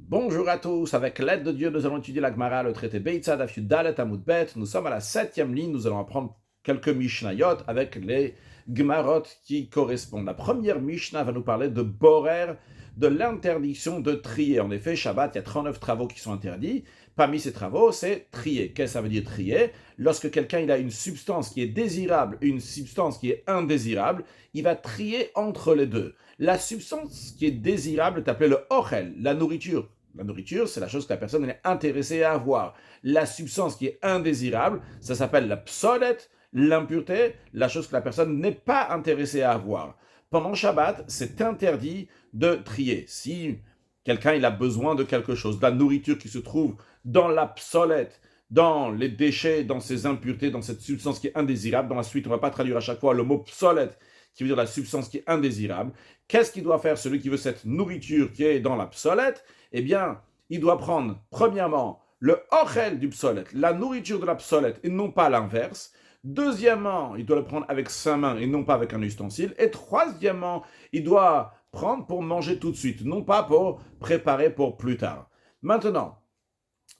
Bonjour à tous, avec l'aide de Dieu, nous allons étudier la Gemara, le traité Beitzad, Daf Yud Dalet Amud Bet. Nous sommes à la 7e ligne, nous allons apprendre quelques Mishnayot avec les Gemarot qui correspondent. La première Mishnah va nous parler de Borer, de l'interdiction de trier. En effet, Shabbat, il y a 39 travaux qui sont interdits. Parmi ces travaux, c'est trier. Qu'est-ce que ça veut dire trier? Lorsque quelqu'un il a une substance qui est désirable, une substance qui est indésirable, il va trier entre les deux. La substance qui est désirable est appelée le ochel, la nourriture. La nourriture, c'est la chose que la personne est intéressée à avoir. La substance qui est indésirable, ça s'appelle la psolet, l'impureté, la chose que la personne n'est pas intéressée à avoir. Pendant Shabbat, c'est interdit de trier. Si quelqu'un il a besoin de quelque chose, de la nourriture qui se trouve dans la psolette, dans les déchets, dans ces impuretés, dans cette substance qui est indésirable, dans la suite, on ne va pas traduire à chaque fois le mot psolette, qui veut dire la substance qui est indésirable. Qu'est-ce qu'il doit faire celui qui veut cette nourriture qui est dans la psolette? Eh bien, il doit prendre, premièrement, le ochel du psolette, la nourriture de la psolette, et non pas l'inverse. Deuxièmement, il doit le prendre avec sa main et non pas avec un ustensile. Et troisièmement, il doit prendre pour manger tout de suite, non pas pour préparer pour plus tard. Maintenant,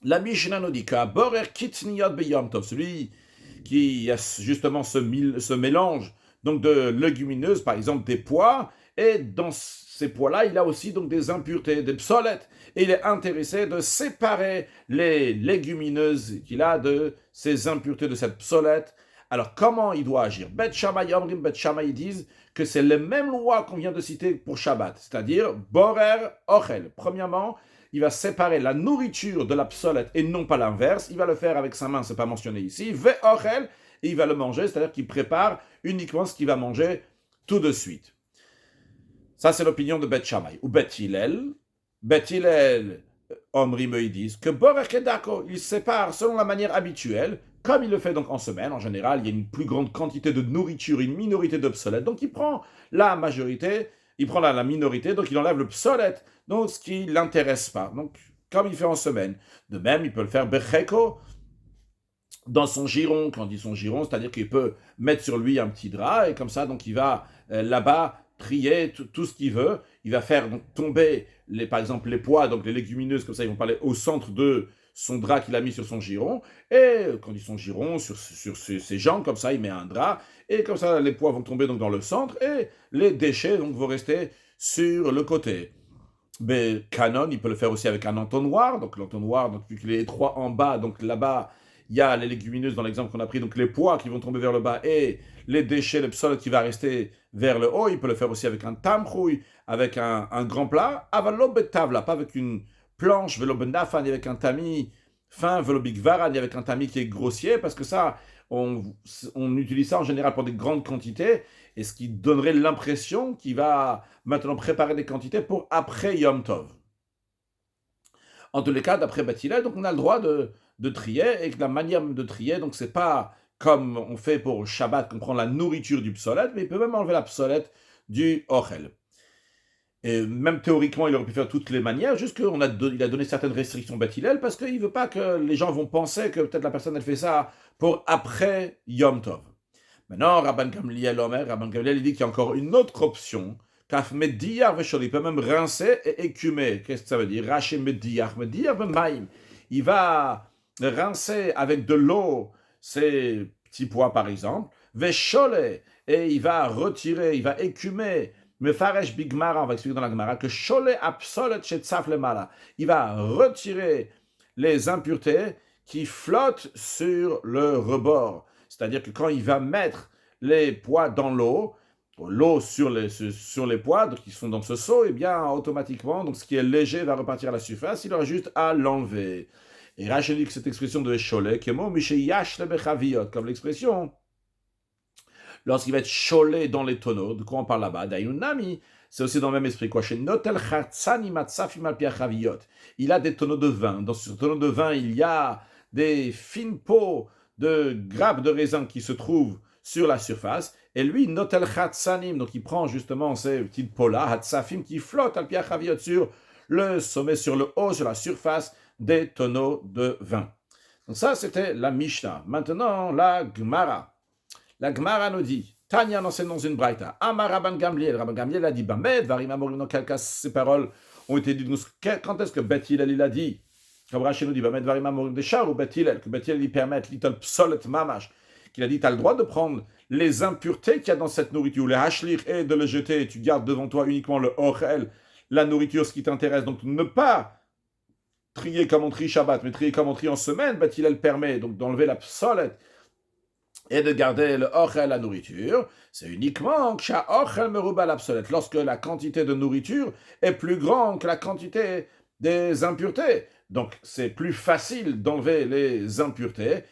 la Mishnah nous dit qu'à Borer Kitniyot Beyom Tov, celui qui a justement ce mélange donc de légumineuses, par exemple des pois, et dans ces pois-là, il a aussi donc des impuretés, des psolettes, et il est intéressé de séparer les légumineuses qu'il a de ces impuretés, de cette psolette. Alors, comment il doit agir? Bet Shammai Omrim, Bet Shammai disent que c'est les mêmes lois qu'on vient de citer pour Shabbat, c'est-à-dire Borer Ochel. Premièrement, il va séparer la nourriture de la psolette et non pas l'inverse. Il va le faire avec sa main, c'est pas mentionné ici. Ve Ochel, et il va le manger, c'est-à-dire qu'il prépare uniquement ce qu'il va manger tout de suite. Ça, c'est l'opinion de Bet Shammai. Ou Bet Hillel, Omri me disent que Borer Kedako, il sépare selon la manière habituelle, comme il le fait donc en semaine. En général, il y a une plus grande quantité de nourriture, une minorité d'obsolète. Donc, il prend la majorité, il prend la minorité, donc il enlève le psolète, donc ce qui ne l'intéresse pas. Donc, comme il fait en semaine. De même, il peut le faire Becheko, dans son giron. Quand on dit son giron, c'est-à-dire qu'il peut mettre sur lui un petit drap, et comme ça, donc il va là-bas trier tout ce qu'il veut. Il va faire donc tomber, par exemple, les pois, donc les légumineuses, comme ça, ils vont parler au centre de son drap qu'il a mis sur son giron. Et quand il dit son giron, sur ses jambes, comme ça, il met un drap. Et comme ça, les pois vont tomber donc dans le centre, et les déchets donc vont rester sur le côté. Mais Canon, il peut le faire aussi avec un entonnoir. Donc l'entonnoir, donc vu qu'il est étroit en bas, donc là-bas, il y a les légumineuses dans l'exemple qu'on a pris, donc les pois qui vont tomber vers le bas et les déchets, le psol qui va rester vers le haut. Il peut le faire aussi avec un tamchouille, avec un grand plat. Avalo betavla, pas avec une planche, velo benafan, avec un tamis fin, velo bigvaran, avec un tamis qui est grossier, parce que ça, on utilise ça en général pour des grandes quantités, et ce qui donnerait l'impression qu'il va maintenant préparer des quantités pour après Yom Tov. En tous les cas, d'après Bathila, donc on a le droit de trier, et que la manière de trier, donc c'est pas comme on fait pour Shabbat, qu'on prend la nourriture du psolète, mais il peut même enlever la psolète du ochel. Et même théoriquement, il aurait pu faire toutes les manières, juste qu'il a donné certaines restrictions Bathilel, parce qu'il ne veut pas que les gens vont penser que peut-être la personne, elle fait ça pour après Yom Tov. Maintenant, Rabban Gamliel il dit qu'il y a encore une autre option. Kaf mediyar veshol, il peut même rincer et écumer. Qu'est-ce que ça veut dire? Raché mediyar b'maim. Il va rincer avec de l'eau ces petits pois, par exemple. Veshole, et il va retirer, il va écumer. Mefaresh bigmara, on va expliquer dans la Gemara que shole absolet shetzaf lemala. Il va retirer les impuretés qui flottent sur le rebord. C'est-à-dire que quand il va mettre les pois dans l'eau sur les pois qui sont dans ce seau, et bien automatiquement, donc ce qui est léger va repartir à la surface, il aura juste à l'enlever. Et Rachel dit que cette expression de Sholé, qui est mot, comme l'expression, lorsqu'il va être cholé dans les tonneaux, de quoi on parle là-bas, Dayunami, c'est aussi dans le même esprit, quoi. Chez Notel Khatsani Matsafim Alpiachaviyot, il a des tonneaux de vin. Dans ce tonneau de vin, il y a des fines peaux de grappes de raisin qui se trouvent sur la surface, et lui, Notel Khatsanim, donc il prend justement ces petites peaux-là, Hatsafim, qui flottent Alpiachaviyot sur le sommet, sur le haut, sur la surface des tonneaux de vin. Donc ça, c'était la Mishnah. Maintenant, la Gemara. La Gemara nous dit, Tanya enseigne dans une braïta, Amar Rabban Gamliel a dit, Bamed, Varim Amorim, dans quel cas ces paroles ont été dit. Quand est-ce que Beth Hillel il a dit, comme Rachid nous dit, va mettre Varima Morim de Char ou Beth Hillel, que Beth Hillel il permet Little Psolet Mamash, qu'il a dit, tu as le droit de prendre les impuretés qu'il y a dans cette nourriture, les hashlir, et de les jeter, et tu gardes devant toi uniquement le ochel, la nourriture, ce qui t'intéresse. Donc ne pas trier comme on trie Shabbat, mais trier comme on trie en semaine, Beth Hillel permet donc d'enlever la psolet et de garder le ochel, la nourriture. C'est uniquement que ochel meruba la psolet, lorsque la quantité de nourriture est plus grande que la quantité des impuretés. Donc c'est plus facile d'enlever les impuretés.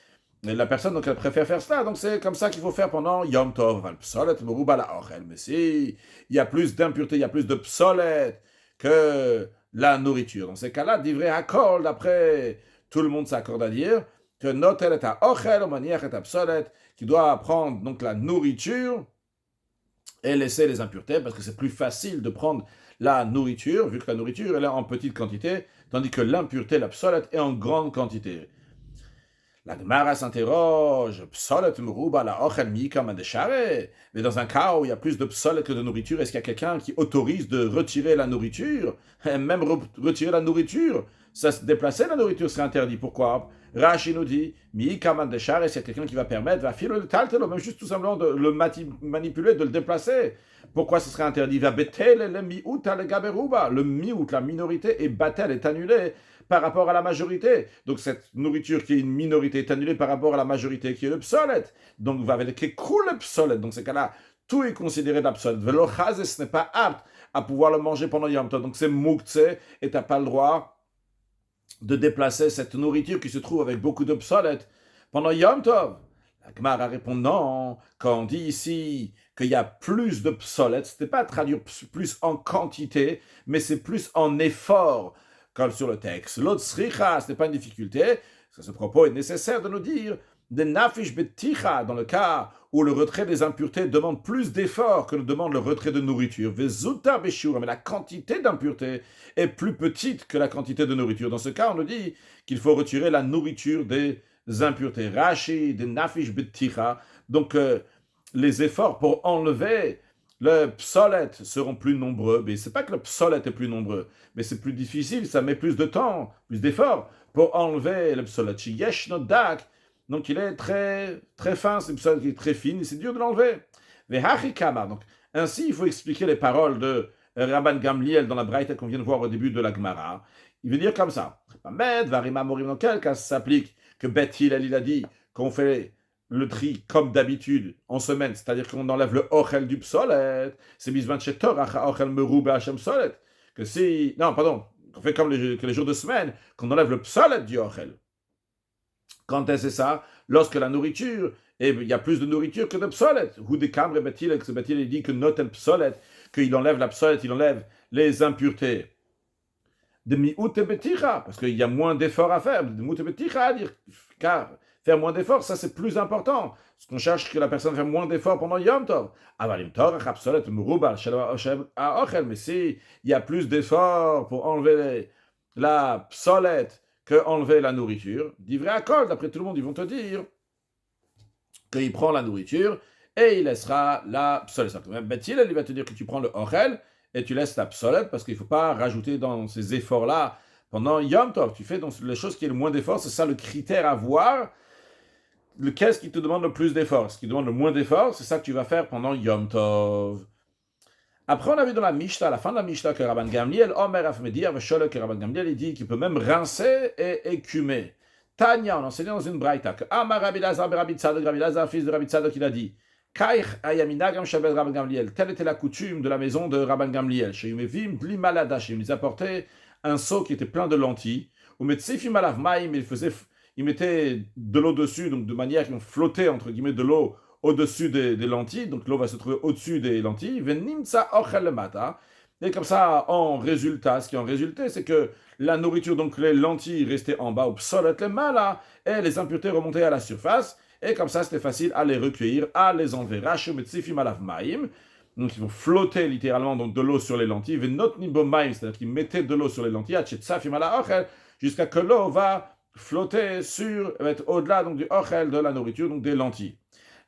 Et la personne, donc, elle préfère faire cela. Donc, c'est comme ça qu'il faut faire pendant Yom Tov. Mais si il y a plus d'impuretés, il y a plus de psolet que la nourriture. Dans ces cas-là, d'ivrei hakol, d'après tout le monde s'accorde à dire que notel est à ochel, ou manière est à psolet, qui doit prendre donc la nourriture et laisser les impuretés, parce que c'est plus facile de prendre la nourriture, vu que la nourriture elle est en petite quantité, tandis que l'impureté, la psolet, est en grande quantité. La Gemara s'interroge, psolet meruba la ochel miikam adeshare. Mais dans un cas où il y a plus de psolet que de nourriture, est-ce qu'il y a quelqu'un qui autorise de retirer la nourriture? Et même retirer la nourriture, ça se déplacer la nourriture serait interdit. Pourquoi? Rashi nous dit, miikam adeshare, c'est quelqu'un qui va permettre, va filer le taltelo, même juste tout simplement de le manipuler, de le déplacer. Pourquoi ce serait interdit? Va betel le miut le gaberuba. Le miut, la minorité, est batel, est annulé par rapport à la majorité. Donc cette nourriture qui est une minorité est annulée par rapport à la majorité qui est le psolet. Donc va avec le psolet. Donc ces cas-là, tout est considéré de la psolet. Velo chazes, ce n'est pas apte à pouvoir le manger pendant Yom Tov. Donc c'est moukse et tu n'as pas le droit de déplacer cette nourriture qui se trouve avec beaucoup de psolet pendant Yom Tov. La Gemara répond non. Quand on dit ici qu'il y a plus de psolet, ce n'est pas traduire plus en quantité, mais c'est plus en effort. Comme sur le texte. L'autre sricha, ce n'est pas une difficulté. Ce propos est nécessaire de nous dire de nafish beticha, dans le cas où le retrait des impuretés demande plus d'efforts que ne demande le retrait de nourriture. Vezuta beshur, mais la quantité d'impuretés est plus petite que la quantité de nourriture. Dans ce cas, on nous dit qu'il faut retirer la nourriture des impuretés. Rashi, de nafish beticha. Donc, les efforts pour enlever le psolet seront plus nombreux, mais c'est pas que le psolet est plus nombreux, mais c'est plus difficile, ça met plus de temps, plus d'efforts pour enlever le psolet. Yesh no dak, donc il est très très fin, c'est le psolet qui est très fine, et c'est dur de l'enlever. Vehachikama, donc ainsi il faut expliquer les paroles de Rabban Gamliel dans la Braïta qu'on vient de voir au début de la Gemara. Il veut dire comme ça. Med varima morim, dans quel cas ça s'applique que Beth Hillel il a dit qu'on fait le tri comme d'habitude en semaine, c'est-à-dire qu'on enlève le ochel du psolet, c'est bisman chez Torah, ochel merouba Hashem psolet, que si, non, pardon, qu'on fait comme les jours de semaine, qu'on enlève le psolet du ochel. Quand est-ce ça? Lorsque la nourriture, il y a plus de nourriture que de psolet. Ou des camres betil, que betil il dit que notel psolet, qu'il enlève la psolet, il enlève les impuretés. De mi'ut et beticha, parce qu'il y a moins d'efforts à faire, de mi'ut et beticha à dire, car faire moins d'efforts, ça c'est plus important. Parce qu'on cherche que la personne fasse moins d'efforts pendant Yom Tov. Mais si il y a plus d'efforts pour enlever la psolet que enlever la nourriture, d'ivrei hakol, d'après tout le monde, ils vont te dire qu'il prend la nourriture et il laissera la psolet. Beth Hillel, il va te dire que tu prends le ochel et tu laisses la psolet parce qu'il ne faut pas rajouter dans ces efforts-là pendant Yom Tov. Tu fais donc les choses qui ont le moins d'efforts, c'est ça le critère à voir. Qu'est-ce qui te demande le plus d'efforts? Ce qui demande le moins d'efforts, c'est ça que tu vas faire pendant Yom Tov. Après, on a vu dans la Mishnah, à la fin de la Mishnah, que Rabban Gamliel, Omer Afmedir, Veshole, que Rabban Gamliel, il dit qu'il peut même rincer et écumer. Tanya, on enseignait dans une braïta, que Amar Rabbi Lazar, Rabbi Tzadok, Rabbi Lazar, fils de Rabbi Tzadok, il a dit, Kaich ayaminagam shabel Rabban Gamliel, telle était la coutume de la maison de Rabban Gamliel, chez Yumevim, Bli Malada, chez ils apportaient un seau qui était plein de lentilles, ou Metsifim Alav Maim, il mettait de l'eau dessus, donc de manière qu'on flottait, entre guillemets, de l'eau au-dessus des lentilles, donc l'eau va se trouver au-dessus des lentilles, venimtsa ochel mata, et comme ça, en résultat, ce qui en résultait, c'est que la nourriture, donc les lentilles restaient en bas, au psolet le mala, et les impuretés remontaient à la surface, et comme ça, c'était facile à les recueillir, à les enlever. Rashi metzifim alav maim, donc ils vont flotter littéralement donc de l'eau sur les lentilles, venot nimbo maim, c'est-à-dire qu'ils mettaient de l'eau sur les lentilles, atchetsafim ala ochel, jusqu'à que l'eau va flotter sur, être au-delà donc du ochel, de la nourriture, donc des lentilles.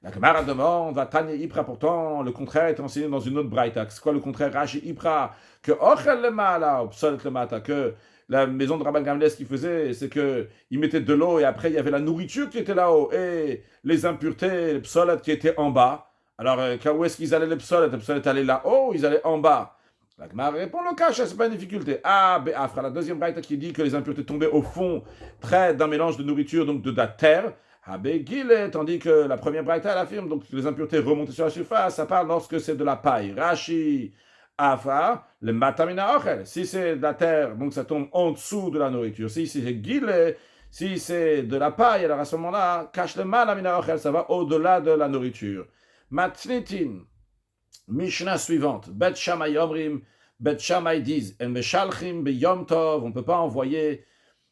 La Gemara demande, va Tanya Ipra, pourtant, le contraire est enseigné dans une autre braïta. C'est quoi le contraire? Rashi Ipra, que Ochel le Mala, ou Psolet le Mata, que la maison de Rabban Gamliel, ce qu'il faisait, c'est qu'il mettait de l'eau et après, il y avait la nourriture qui était là-haut et les impuretés, les Psolet qui étaient en bas. Alors, où est-ce qu'ils allaient les Psolet? Les Psolet allaient là-haut, ils allaient en bas. La Gemara répond le cache, c'est pas une difficulté. Ah, Be'afra, la deuxième braïta qui dit que les impuretés tombaient au fond, près d'un mélange de nourriture, donc de la terre. Habegile, tandis que la première braïta, elle affirme donc que les impuretés remontent sur la surface, ça parle lorsque c'est de la paille. Rashi, Afa, le matamina ochel. Si c'est de la terre, donc ça tombe en dessous de la nourriture. Si c'est gile, si c'est de la paille, alors à ce moment-là, cache le malamina ochel, ça va au-delà de la nourriture. Matnitin, Mishnah suivante. Bet Shammai Omrim, Bet Shammai disent, En meshalchim be Yom Tov, on ne peut pas envoyer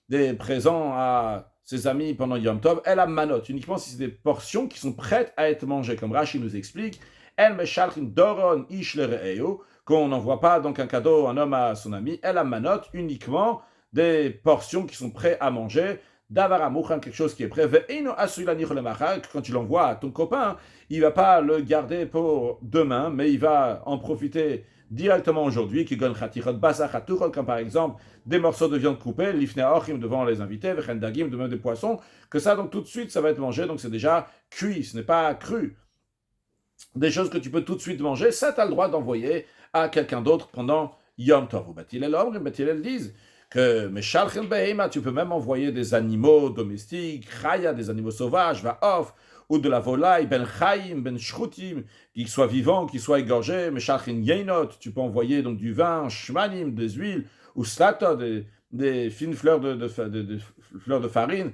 des présents à ses amis pendant Yom Tov, elle a manot, uniquement si c'est des portions qui sont prêtes à être mangées, comme Rashi nous explique, elle meshalchin doron ish lere'eu, qu'on n'envoie pas donc un cadeau, un homme à son ami, elle a manot, uniquement des portions qui sont prêtes à manger, davara mouchan, quelque chose qui est prêt, ve'ino asuylanich le machar, quand tu l'envoies à ton copain, il va pas le garder pour demain, mais il va en profiter directement aujourd'hui, qui gon chatichot basachatuchot, comme par exemple des morceaux de viande coupée, l'ifne ochim devant les invités, vechendagim, de même des poissons, que ça, donc tout de suite, ça va être mangé, donc c'est déjà cuit, ce n'est pas cru. Des choses que tu peux tout de suite manger, ça, tu as le droit d'envoyer à quelqu'un d'autre pendant Yom Tov. Ou Batilel Omrim, Batilel disent que Meshalchel Behema, tu peux même envoyer des animaux domestiques, Chaya, des animaux sauvages, Vaof, ou de la volaille, Ben Chaim, Ben Shrutim, qu'ils soient vivants, qu'ils soient égorgés, Meshalchin Yeinot, tu peux envoyer donc du vin, Shmanim, des huiles, ou Slato, des fines fleurs fleurs de farine,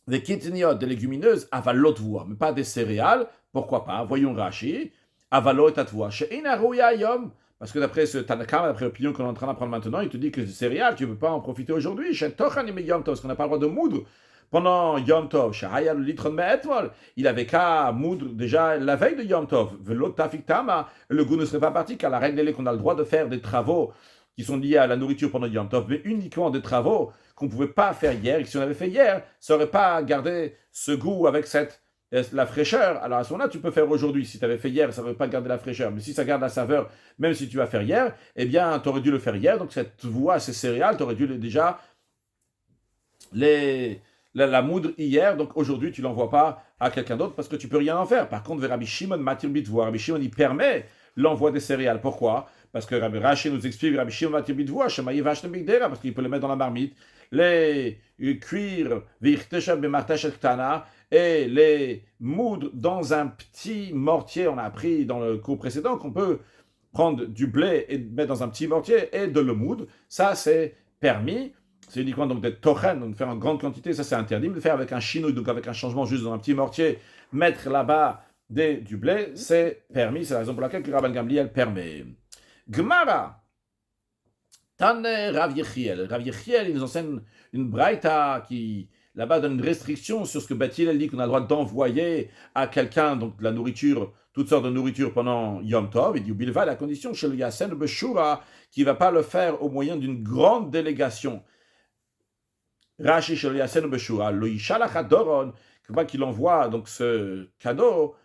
des kitniot, des légumineuses, avalot voix, mais pas des céréales, pourquoi pas? Voyons Rashi, avalot et voix, chez Inarouya Yom, parce que d'après ce Tanakam, d'après l'opinion qu'on est en train d'apprendre maintenant, il te dit que les céréales, tu ne peux pas en profiter aujourd'hui, chez Tochanim Yom Tov, parce qu'on n'a pas le droit de moudre pendant Yom Tov, chez Hayal Litron Me'etwol, il avait qu'à moudre déjà la veille de Yom Tov, velot tafik tama, le goût ne serait pas parti, car la règle est qu'on a le droit de faire des travaux qui sont liés à la nourriture pendant Yom Tov, mais uniquement des travaux qu'on ne pouvait pas faire hier, et que si on avait fait hier, ça n'aurait pas gardé ce goût avec la fraîcheur. Alors à ce moment-là, tu peux faire aujourd'hui. Si tu avais fait hier, ça n'aurait pas gardé la fraîcheur. Mais si ça garde la saveur, même si tu vas faire hier, eh bien, tu aurais dû le faire hier. Donc cette voie, ces céréales, tu aurais dû déjà la moudre hier. Donc aujourd'hui, tu ne l'envoies pas à quelqu'un d'autre parce que tu ne peux rien en faire. Par contre, Rabbi Shimon Matir Bitvoa, Rabbi Shimon, il permet l'envoi des céréales. Pourquoi? Parce que Rabbi Rashi nous explique, Rabbi Shimon Matir Bitvoa, Shemaï Vashne Bigdera, parce qu'il peut les mettre dans la marmite, les cuire, et les moudre dans un petit mortier. On a appris dans le cours précédent qu'on peut prendre du blé et mettre dans un petit mortier et de le moudre. Ça, c'est permis. C'est uniquement donc des tochen, donc faire en grande quantité, ça c'est interdit. Mais de faire avec un chinouille, donc avec un changement juste dans un petit mortier, mettre là-bas du blé, c'est permis. C'est la raison pour laquelle le Rabban Gamliel permet. Gemara. Tane Rav Yechiel. Rav Yechiel, il nous enseigne une braïta qui, là-bas, donne une restriction sur ce que Bathilel dit qu'on a le droit d'envoyer à quelqu'un, donc de la nourriture, toutes sortes de nourriture pendant Yom Tov. Il dit, Bilva, la condition chez le Yassen Beshura, qui ne va pas le faire au moyen d'une grande délégation. Rashi chez le Yassen Beshura, le Yishalach Doron, qu'il envoie donc ce cadeau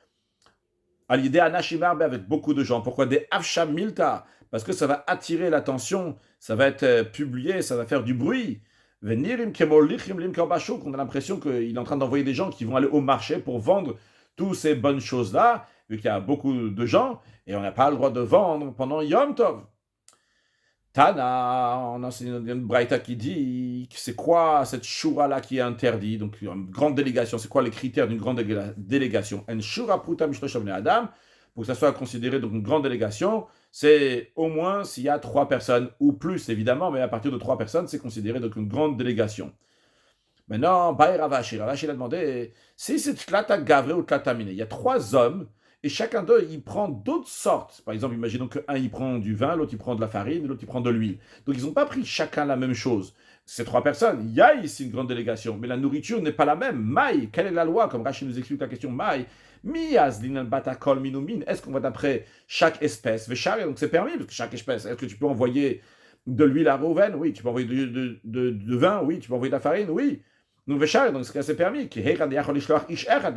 à l'idée à Nashimarbe avec beaucoup de gens. Pourquoi des Avsham Milta? Parce que ça va attirer l'attention, ça va être publié, ça va faire du bruit. On a l'impression qu'il est en train d'envoyer des gens qui vont aller au marché pour vendre toutes ces bonnes choses-là, vu qu'il y a beaucoup de gens, et on n'a pas le droit de vendre pendant Yom Tov. Tana, on a une braïta qui dit que c'est quoi cette shura-là qui est interdite, donc une grande délégation, c'est quoi les critères d'une grande délégation? En shura puta mishlosh bnei adam, pour que ça soit considéré donc une grande délégation, c'est au moins s'il y a 3 personnes, ou plus évidemment, mais à partir de 3 personnes, c'est considéré donc une grande délégation. Maintenant, Baï Ravashi, Ravashi a demandé, si c'est Tlata Gavre ou Tlata Mine, il y a 3 hommes, et chacun d'eux, il prend d'autres sortes. Par exemple, imaginons qu'un, il prend du vin, l'autre, il prend de la farine, l'autre, il prend de l'huile. Donc, ils n'ont pas pris chacun la même chose. Ces 3 personnes, il y a ici une grande délégation, mais la nourriture n'est pas la même. Maï, quelle est la loi? Comme Rachid nous explique la question, Maï, est-ce qu'on va d'après chaque espèce? Donc c'est permis, parce que chaque espèce, est-ce que tu peux envoyer de l'huile à Rouven? Oui. Tu peux envoyer de vin? Oui. Tu peux envoyer de la farine? Oui. Donc, Véchar, donc, ce qui c'est permis, de la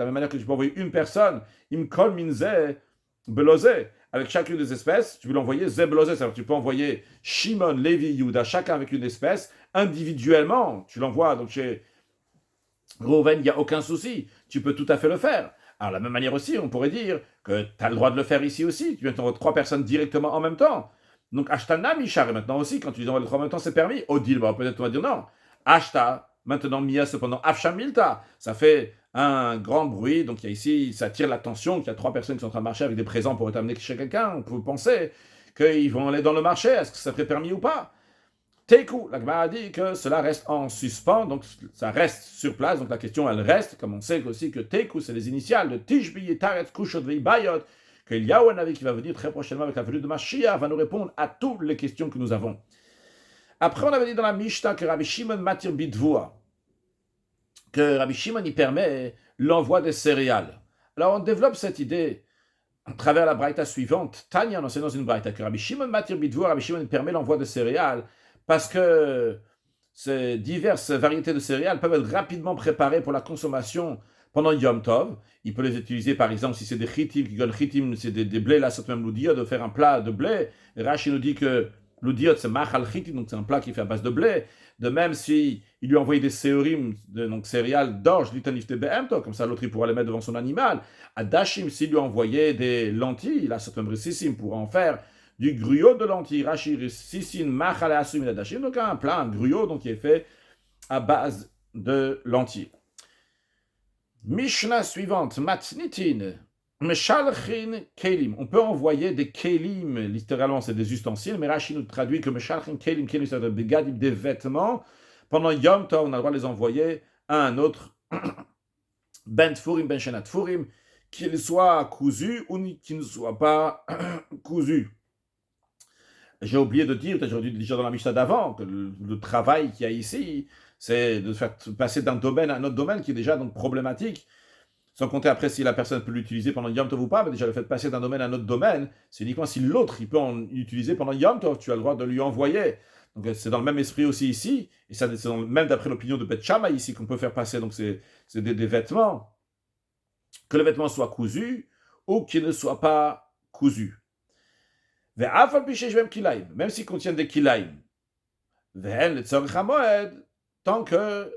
même manière que tu peux envoyer une personne, Imkol Minze, Belozé, avec chacune des espèces, tu peux l'envoyer Zebelozé, c'est-à-dire que tu peux envoyer Shimon, Lévi, Yuda, chacun avec une espèce, individuellement, tu l'envoies, donc chez Reuven, il n'y a aucun souci, tu peux tout à fait le faire. Alors, de la même manière aussi, on pourrait dire que tu as le droit de le faire ici aussi, tu peux envoyer 3 personnes directement en même temps. Donc, Ashtana, Mishar, et maintenant aussi, quand tu les envoies les 3 en même temps, c'est permis. Odil, peut-être on va dire non. Ashta, maintenant Mia, cependant, Afshamilta, ça fait un grand bruit, donc il y a ici, ça attire l'attention qu'il y a 3 personnes qui sont en train de marcher avec des présents pour t'amener chez quelqu'un. On peut penser qu'ils vont aller dans le marché, est-ce que ça serait permis ou pas? Teiku, la Gemara a dit que cela reste en suspens, donc ça reste sur place, donc la question elle reste, comme on sait aussi que Teiku c'est les initiales de Tishbi, Taret, Kushot, Veibayot, qu'il y a un avis qui va venir très prochainement avec la venue de Mashiach, va nous répondre à toutes les questions que nous avons. Après on avait dit dans la Mishnah que Rabbi Shimon matir bidvoa, que Rabbi Shimon y permet l'envoi des céréales. Alors on développe cette idée à travers la braïta suivante. Tanya, on enseigne dans une braïta que Rabbi Shimon matir bidvoa, Rabbi Shimon permet l'envoi des céréales parce que ces diverses variétés de céréales peuvent être rapidement préparées pour la consommation pendant Yom Tov. Il peut les utiliser par exemple si c'est des chitim, qui donnent chitim, c'est des blés, là c'est même l'oudiot de faire un plat de blé. Rashi nous dit que l'oudiot c'est machal chitim, donc c'est un plat qui fait à base de blé. De même si il lui a envoyé des séorim, donc céréales d'orge, l'itanif de behemto, comme ça l'autre il pourra les mettre devant son animal. À Dashim, s'il lui a envoyé des lentilles, là c'est même sissim, pourra en faire du gruau de lentilles, rachir, sissin, machal asum, dashim, donc un plat, un gruau donc, qui est fait à base de lentilles. Mishnah suivante, matnitin, meshalchin kelim. On peut envoyer des kelim, littéralement c'est des ustensiles, mais Rashi nous traduit que meshalchin kelim, kelim c'est des vêtements. Pendant Yom Tov, on a le droit de les envoyer à un autre ben tfurim, ben shenat tfurim, qu'il soit cousu ou qu'il ne soit pas cousu. J'ai oublié de dire, j'aurais dû déjà dans la Mishnah d'avant, que le travail qu'il y a ici, c'est de faire passer d'un domaine à un autre domaine qui est déjà donc problématique. Sans compter après si la personne peut l'utiliser pendant Yom Tov ou pas, mais déjà le fait de passer d'un domaine à un autre domaine, c'est uniquement si l'autre il peut en utiliser pendant Yom Tov, tu as le droit de lui envoyer. Donc c'est dans le même esprit aussi ici, et ça c'est même d'après l'opinion de Beth Shammai ici qu'on peut faire passer, donc c'est des vêtements, que le vêtement soit cousu ou qu'il ne soit pas cousu. Même s'ils contiennent des kilaim, tant que,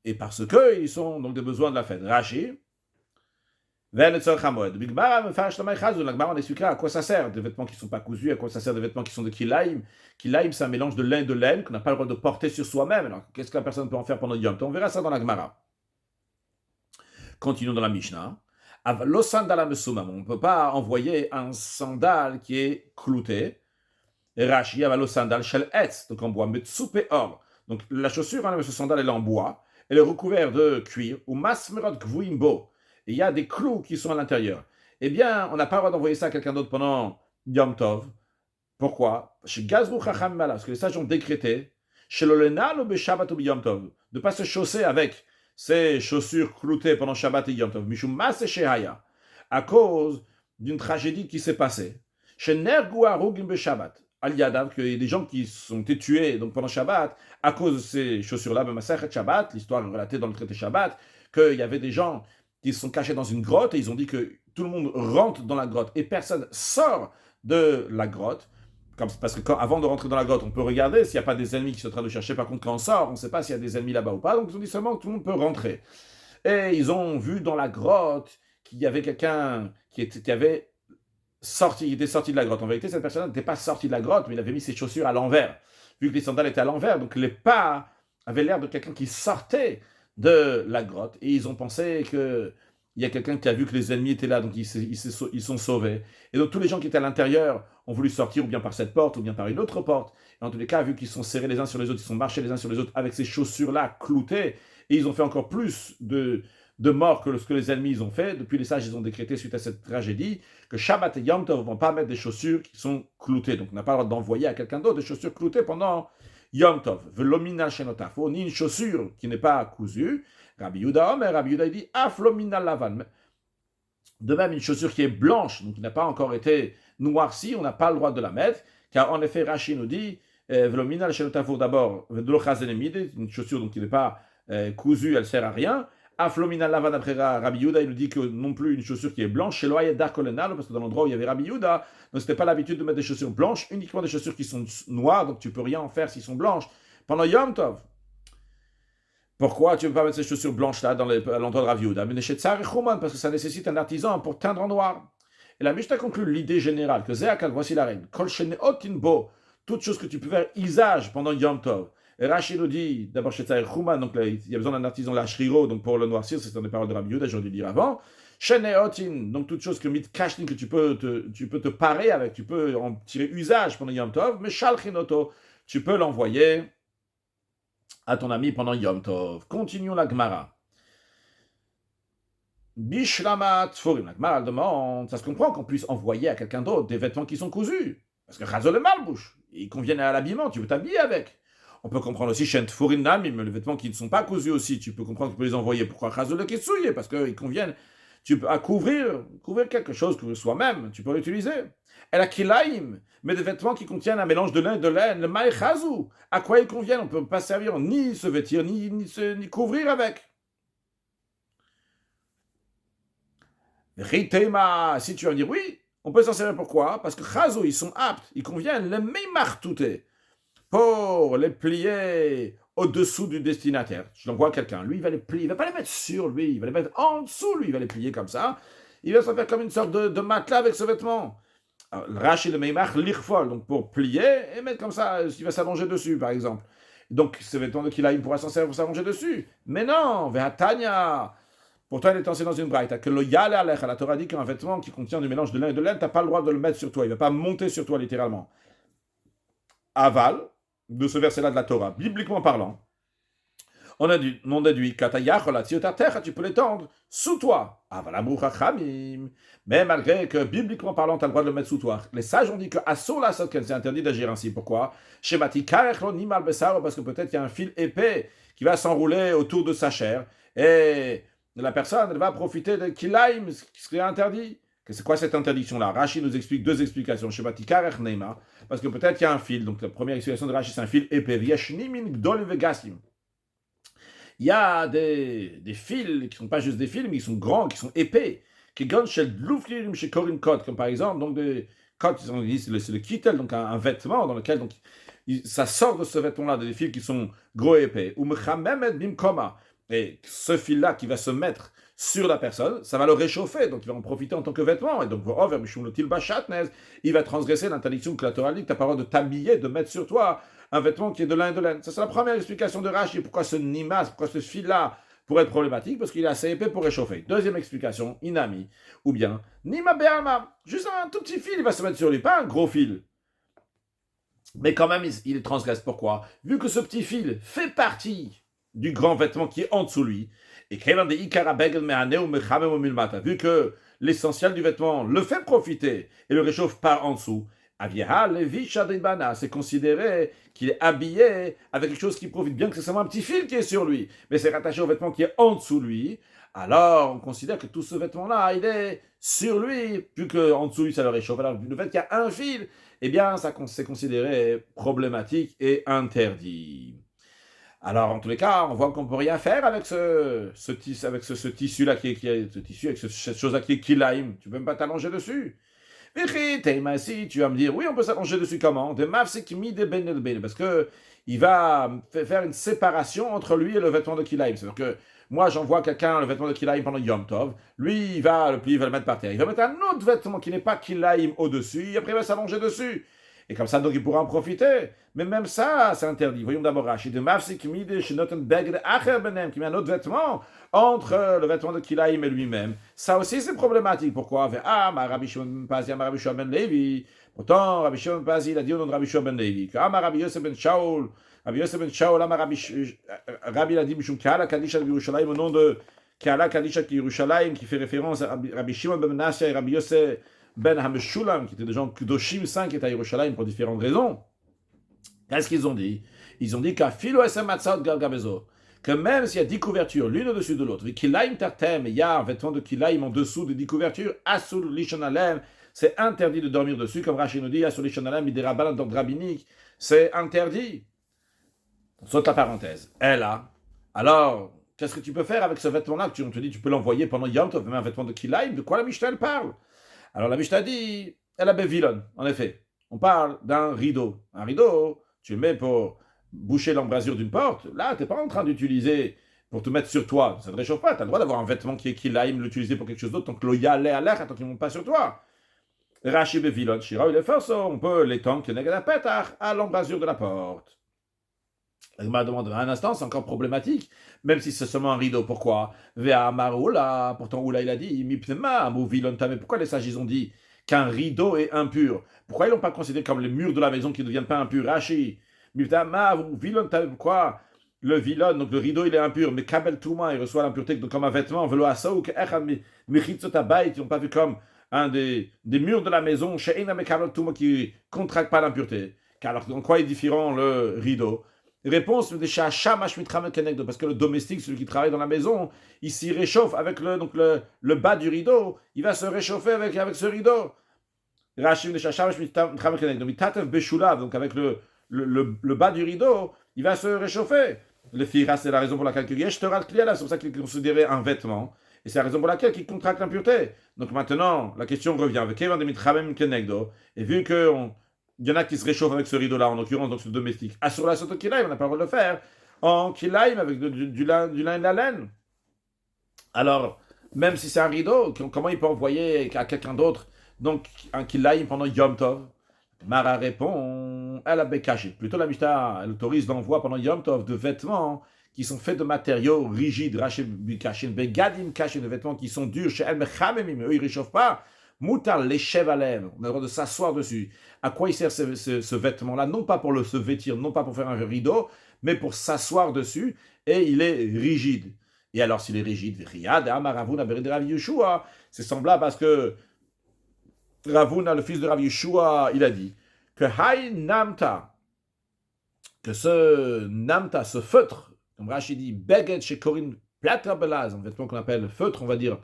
et parce que, ils sont donc des besoins de la fête. Rashi, la Gemara expliquera à quoi ça sert des vêtements qui ne sont pas cousus, à quoi ça sert des vêtements qui sont de kilaim. Kilaim, c'est un mélange de lin et de laine qu'on n'a pas le droit de porter sur soi-même. Alors, qu'est-ce que la personne peut en faire pendant Yom Tov? On verra ça dans la Gemara. Continuons dans la Mishnah. On ne peut pas envoyer un sandal qui est clouté. Rashi, avalo sandal shel etz, donc en bois, metsupe or. Donc la chaussure, ce sandal, elle est en bois, elle est recouverte de cuir, ou masmerot gvuimbo, et il y a des clous qui sont à l'intérieur. Eh bien, on n'a pas le droit d'envoyer ça à quelqu'un d'autre pendant Yom Tov. Pourquoi? Chez Gazru Chacham Mala, parce que les sages ont décrété, chez l'Olenal ou Beshabbat ou Yom Tov, de ne pas se chausser avec ces chaussures cloutées pendant Shabbat et Yom Tov. Mishum Mas Shehaya, à cause d'une tragédie qui s'est passée. Chez Nergu Arugim Beshabbat. Al-Yadav, qu'il y a des gens qui sont tués donc pendant Shabbat à cause de ces chaussures-là, même Masachet Shabbat, l'histoire relatée dans le traité Shabbat, qu'il y avait des gens qui se sont cachés dans une grotte et ils ont dit que tout le monde rentre dans la grotte et personne sort de la grotte. Parce que avant de rentrer dans la grotte, on peut regarder s'il n'y a pas des ennemis qui sont en train de chercher. Par contre, quand on sort, on ne sait pas s'il y a des ennemis là-bas ou pas. Donc ils ont dit seulement que tout le monde peut rentrer. Et ils ont vu dans la grotte qu'il y avait quelqu'un qui était sorti de la grotte. En vérité, cette personne n'était pas sortie de la grotte, mais il avait mis ses chaussures à l'envers. Vu que les sandales étaient à l'envers, donc les pas avaient l'air de quelqu'un qui sortait de la grotte. Et ils ont pensé qu'il y a quelqu'un qui a vu que les ennemis étaient là, donc ils sont sauvés. Et donc tous les gens qui étaient à l'intérieur ont voulu sortir ou bien par cette porte ou bien par une autre porte. Et en tous les cas, vu qu'ils sont serrés les uns sur les autres, ils sont marchés les uns sur les autres avec ces chaussures-là cloutées, et ils ont fait encore plus de morts que ce que les ennemis ils ont fait. Depuis les sages, ils ont décrété suite à cette tragédie que Shabbat et Yom Tov ne vont pas mettre des chaussures qui sont cloutées. Donc on n'a pas le droit d'envoyer à quelqu'un d'autre des chaussures cloutées pendant Yom Tov. Velomina shenotafo, ni une chaussure qui n'est pas cousue. Rabbi Yehuda Omer, Rabbi Yehuda dit Aflomina lavan. De même, une chaussure qui est blanche, donc qui n'a pas encore été noircie, on n'a pas le droit de la mettre, car en effet, Rashi nous dit Velomina shenotafo d'abord, une chaussure donc qui n'est pas cousue, elle sert à rien. Aflomina lava d'après Rabbi Yehuda, il nous dit que non plus une chaussure qui est blanche, chez Loaïe Darkolenal, parce que dans l'endroit où il y avait Rabbi Yehuda, donc c'était pas l'habitude de mettre des chaussures blanches, uniquement des chaussures qui sont noires, donc tu peux rien en faire s'ils sont blanches. Pendant Yom Tov. Pourquoi tu ne peux pas mettre ces chaussures blanches là à l'endroit de Rabbi Yehuda? Mais chez Tsar et Chouman, parce que ça nécessite un artisan pour teindre en noir. Et la Mishnah conclut l'idée générale que Zéakal, voici la règle. Kol Sheneotinbo, toute chose que tu peux faire usage pendant Yom Tov. Et Rachid nous dit, d'abord chez Tzaïr Chouman, donc là, il y a besoin d'un artisan la Shriro, donc pour le noircir, c'est dans les paroles de Rabbi Yehuda, j'aurais dû dire avant. Sheneotin, donc toute chose que mit kashtin, que tu peux te parer avec, tu peux en tirer usage pendant Yom Tov, mais Shalchinoto, tu peux l'envoyer à ton ami pendant Yom Tov. Continuons la Gemara. Bishlamat Tforim. La Gemara demande, ça se comprend qu'on puisse envoyer à quelqu'un d'autre des vêtements qui sont cousus. Parce que Chazol le malbouche, ils conviennent à l'habillement, tu veux t'habiller avec. On peut comprendre aussi Shen Tforim Namim, les vêtements qui ne sont pas cousus aussi, tu peux comprendre que tu peux les envoyer. Pourquoi Chazol le Kitsouye? Parce qu'ils conviennent à couvrir quelque chose que soi-même, tu peux l'utiliser. Et la Kilaim, mais des vêtements qui contiennent un mélange de lin et de laine, le Maï Chazou, à quoi ils conviennent? On ne peut pas servir ni se vêtir, ni couvrir avec. Ritema, si tu vas me dire oui, on peut s'en servir pourquoi? Parce que Chazou, ils sont aptes, ils conviennent, les Meimartouté, pour les plier au-dessous du destinataire. Je l'envoie à quelqu'un, lui il va les plier, il va pas les mettre sur lui, il va les mettre en dessous, lui il va les plier comme ça, il va s'en faire comme une sorte de matelas avec ce vêtement. Rachid le Meimach l'irfol, donc pour plier et mettre comme ça, il va s'allonger dessus par exemple. Donc ce vêtement de Kilaïm pourra s'en servir pour s'allonger dessus. Mais non, Vehatanya. Pourtant, il est enseigné dans une braïta que le yale alech, la Torah dit qu'un vêtement qui contient du mélange de lin et de laine, tu n'as pas le droit de le mettre sur toi, il ne va pas monter sur toi littéralement. Aval, de ce verset-là de la Torah, bibliquement parlant, on déduit tu peux l'étendre sous toi. Aval amrucha chamim. Mais malgré que bibliquement parlant, tu as le droit de le mettre sous toi. Les sages ont dit que asur la sotken, c'est interdit d'agir ainsi. Pourquoi? Shemati karechlo nimal besaro, parce que peut-être il y a un fil épais qui va s'enrouler autour de sa chair. Et la personne, elle va profiter de kilaim, ce qui serait interdit. C'est quoi cette interdiction-là? Rashi nous explique deux explications. Shemati karech neima, parce que peut-être il y a un fil. Donc la première explication de Rashi, c'est un fil épais. Vieshnimin gdol vegasim. Il y a des fils qui ne sont pas juste des fils, mais qui sont grands, qui sont épais, qui gagnent chez Louflim, chez Corinne Code, comme par exemple, donc des cotes, c'est le kittel, donc un vêtement dans lequel donc, ça sort de ce vêtement-là, des fils qui sont gros et épais. Ou Mechamemet Bimkoma. Et ce fil-là qui va se mettre sur la personne, ça va le réchauffer, donc il va en profiter en tant que vêtement. Et donc, il va transgresser l'interdiction que la Torah dit que tu n'as pas le droit de t'habiller, de mettre sur toi un vêtement qui est de lin et de laine. Ça, c'est la première explication de Rashi. Pourquoi ce nimas, pourquoi ce fil-là pourrait être problématique? Parce qu'il est assez épais pour réchauffer. Deuxième explication, inami, ou bien nima be'alma. Juste un tout petit fil, il va se mettre sur lui, pas un gros fil. Mais quand même, il transgresse. Pourquoi? Vu que ce petit fil fait partie du grand vêtement qui est en dessous lui, et vu que l'essentiel du vêtement le fait profiter et le réchauffe par en dessous, c'est considéré qu'il est habillé avec quelque chose qui profite bien, que c'est seulement un petit fil qui est sur lui, mais c'est rattaché au vêtement qui est en dessous lui. Alors on considère que tout ce vêtement-là, il est sur lui, vu qu'en dessous lui ça le réchauffe. Alors le fait qu'il y a un fil, eh bien ça c'est considéré problématique et interdit. Alors, en tous les cas, on voit qu'on ne peut rien faire avec ce tissu-là, cette chose-là qui est kilaim. Tu ne peux même pas t'allonger dessus. Si tu vas me dire, oui, on peut s'allonger dessus comment? Parce qu'il va faire une séparation entre lui et le vêtement de kilaim. C'est-à-dire que moi, j'envoie quelqu'un le vêtement de kilaim pendant Yom Tov. Lui, il va le plier, il va le mettre par terre. Il va mettre un autre vêtement qui n'est pas kilaim au-dessus, et après il va s'allonger dessus. Et comme ça, donc, il pourra en profiter. Mais même ça, c'est interdit. Voyons d'abord Rashi. De Mafsik Mide, qui met un autre vêtement entre le vêtement de Kilaïm et lui-même. Ça aussi, c'est problématique. Pourquoi? Rabbi Shimon ben Pazi, Rabbi Shimon ben Levi. Pourtant, Rabbi Shimon ben Pazi, il a dit au nom de Rabbi Shimon ben Levi. Rabbi Yosef ben Shaul, Rabbi l'a dit, Mishum Kala Kadisha Yerushalayim, au nom de Kala Kadisha Yerushalayim, qui fait référence à Rabbi Shimon ben Menassia et Rabbi Yosef Ben Hameshulam, qui étaient des gens Kudoshim 5 qui étaient à Yerushalayim pour différentes raisons. Qu'est-ce qu'ils ont dit? Ils ont dit que même s'il y a 10 couvertures l'une au-dessus de l'autre, il y a un vêtement de kilaim en dessous des 10 couvertures, Asur Lishonalem, c'est interdit de dormir dessus, comme Rachid nous dit, Asur Lishonalem, Miderabalan d'ordre rabbinique, c'est interdit. On saute la parenthèse. Elle a, Alors, qu'est-ce que tu peux faire avec ce vêtement-là on te dit tu peux l'envoyer pendant Yom Tov, même un vêtement de Kilaïm? De quoi la Mishnah elle parle? Alors la Mishnah dit, elle a Bevilon, en effet. On parle d'un rideau. Un rideau, tu le mets pour boucher l'embrasure d'une porte. Là, tu n'es pas en train d'utiliser pour te mettre sur toi. Ça ne te réchauffe pas. Tu as le droit d'avoir un vêtement qui est Kilaïm, l'utiliser pour quelque chose d'autre, tant que l'oya l'est à l'air, tant qu'il ne monte pas sur toi. Rashi Bevilon, Shira, il est fort, on peut l'étendre à l'embrasure de la porte. Elle m'a demandé un instant, c'est encore problématique, même si c'est seulement un rideau. Pourquoi? Pourtant Oula il a dit, mais pourquoi les sages ils ont dit qu'un rideau est impur? Pourquoi ils l'ont pas considéré comme les murs de la maison qui ne deviennent pas impurs? Rashi, pourquoi le vilon, donc le rideau il est impur, mais Kabel Touma il reçoit l'impureté comme un vêtement, velo asaou que ils n'ont pas vu comme un des murs de la maison, qui ne contracte pas l'impureté. Alors, en quoi est différent le rideau? Réponse parce que le domestique, celui qui travaille dans la maison, il s'y réchauffe avec le bas du rideau, il va se réchauffer avec ce rideau. Donc avec le bas du rideau, il va se réchauffer. Le fira, c'est la raison pour laquelle c'est pour ça qu'il est considéré un vêtement. Et c'est la raison pour laquelle il contracte l'impureté. Donc maintenant, la question revient. Et vu qu'il y en a qui se réchauffent avec ce rideau-là, en l'occurrence, donc ce domestique, sur la soto kilaïm, on n'a pas le droit de le faire en kilaïm avec du lin et de la laine. Alors, même si c'est un rideau, comment il peut envoyer à quelqu'un d'autre donc un kilaïm pendant Yom Tov? Mara répond, elle a bekaché. Plutôt la Mishnah, elle autorise l'envoi pendant Yom Tov de vêtements qui sont faits de matériaux rigides, begadim kashim, de vêtements qui sont durs, chez elle, eux ils réchauffent pas. Moutar les chevalem, on a le droit de s'asseoir dessus. À quoi il sert ce vêtement-là? Non pas pour se vêtir, non pas pour faire un rideau, mais pour s'asseoir dessus, et il est rigide. Et alors s'il est rigide, c'est semblable parce que Ravuna, le fils de Rav Yeshua, il a dit que Hay Namta, que ce Namta, ce feutre, comme Rachid dit, Beged chez Corinne, Platra Belaz, un vêtement qu'on appelle feutre, on va dire.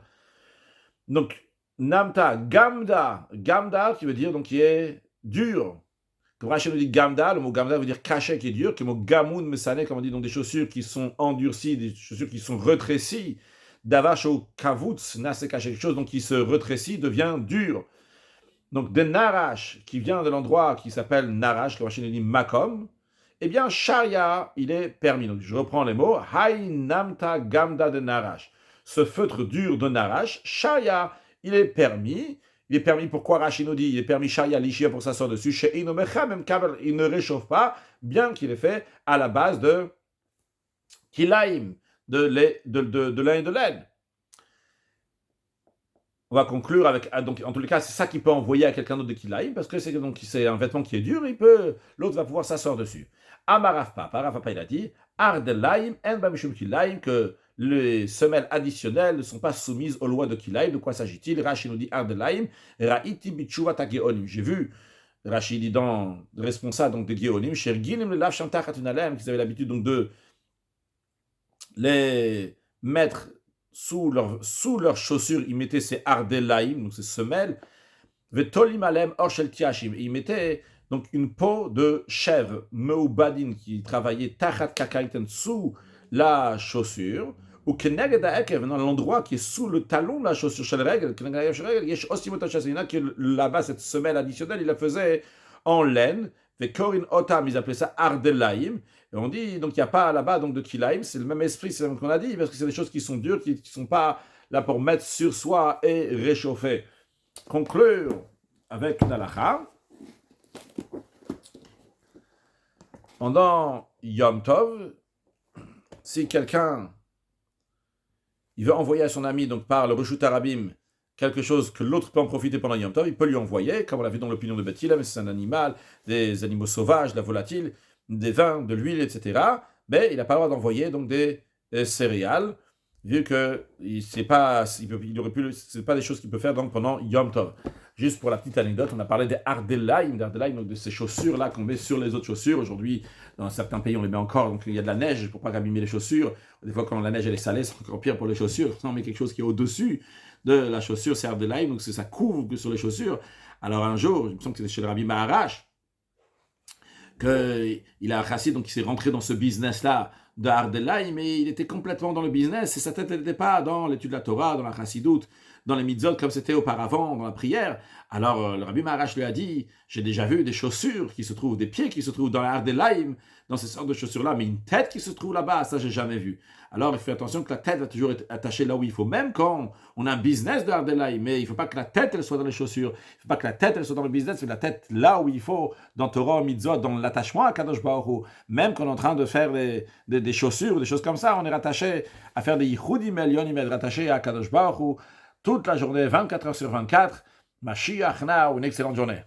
Donc, Namta, Gamda, qui veut dire donc qui est dur. Comme Rachid nous dit Gamda, le mot Gamda veut dire caché, qui est dur, que le mot Gamoun Mesane, comme on dit, donc des chaussures qui sont endurcies, des chaussures qui sont rétrécies. Davash au Kavutz, Nase caché quelque chose, donc qui se rétrécit, devient dur. Donc, de Narash, qui vient de l'endroit qui s'appelle Narash, que Rachid nous dit Makom, eh bien, Sharia, il est permis. Donc, je reprends les mots. Hay Namta Gamda de Narash. Ce feutre dur de Narash, Sharia, il est permis. Il est permis, pourquoi Rachid nous dit, il est permis Sharia l'ishia pour s'asseoir dessus. Chez Inomecha, même Kabel, il ne réchauffe pas, bien qu'il est fait à la base de Kilaim, de lin et de laine. On va conclure avec, donc en tous les cas, c'est ça qui peut envoyer à quelqu'un d'autre de Kilaïm, parce que c'est un vêtement qui est dur, l'autre va pouvoir s'asseoir dessus. Amaraf Papa, il a dit, Ardelaim, en bamishum Kilaïm, que les semelles additionnelles ne sont pas soumises aux lois de Kilaïm. De quoi s'agit-il? Rachid nous dit Ardelaim, Ra'iti bichuvat Geonim. J'ai vu, Rachid dit dans le responsable donc, de Geonim, Sherginim le lav shantachat unalem, qu'ils avaient l'habitude donc de les mettre sous leurs chaussures, ils mettaient ces ardelaim, donc ces semelles, vetolim alem orshel tiashim, et ils mettaient donc une peau de chèvre, meubadin, qui travaillait tachat kakaiten, sous la chaussure, ou keneged ha'ekev, dans l'endroit qui est sous le talon de la chaussure, shel regel, yesh osimot ha'chassin, il y en a qui là-bas, cette semelle additionnelle, il la faisait en laine, vekorin otam, ils appelaient ça ardelaim. Et on dit, donc il n'y a pas là-bas donc, de kilaim, c'est le même esprit, c'est le même qu'on a dit, parce que c'est des choses qui sont dures, qui ne sont pas là pour mettre sur soi et réchauffer. Conclure avec une halakha. Pendant Yom Tov, si quelqu'un il veut envoyer à son ami, donc par le Reshut Arabim, quelque chose que l'autre peut en profiter pendant Yom Tov, il peut lui envoyer, comme on l'a vu dans l'opinion de Beth Hillel, c'est un animal, des animaux sauvages, de la volatile, des vins, de l'huile, etc. Mais il n'a pas le droit d'envoyer donc des céréales, vu que c'est pas des choses qu'il peut faire donc pendant Yom Tov. Juste pour la petite anecdote, on a parlé des ardelaim, donc de ces chaussures là qu'on met sur les autres chaussures. Aujourd'hui, dans certains pays, on les met encore, donc il y a de la neige pour pas abîmer les chaussures. Des fois, quand la neige elle est salée, c'est encore pire pour les chaussures. On met quelque chose qui est au-dessus de la chaussure, c'est ardelaim, donc ça couvre sur les chaussures. Alors un jour, il me semble que c'était chez le Rabbi Maharash, qu'il a un chassid, donc il s'est rentré dans ce business-là de Ardelaï, mais il était complètement dans le business et sa tête n'était pas dans l'étude de la Torah, dans la chassidoute, dans les mitzvot comme c'était auparavant, dans la prière. Alors le Rabbi Maharash lui a dit, j'ai déjà vu des chaussures qui se trouvent, des pieds qui se trouvent dans la Ardelaïm, dans ces sortes de chaussures-là, mais une tête qui se trouve là-bas, ça j'ai jamais vu. Alors il fait attention que la tête va toujours être attachée là où il faut, même quand on a un business de Ardelaïm, mais il ne faut pas que la tête elle soit dans les chaussures, il ne faut pas que la tête elle soit dans le business, mais la tête là où il faut, dans Torah, mitzvot, dans l'attachement à Kadosh Baruch Hu. Même quand on est en train de faire des chaussures, des choses comme ça, on est rattaché à faire des yichudim elyonim, être rattaché à Kadosh Baruch Hu toute la journée, 24 heures sur 24. Mashiach now, une excellente journée.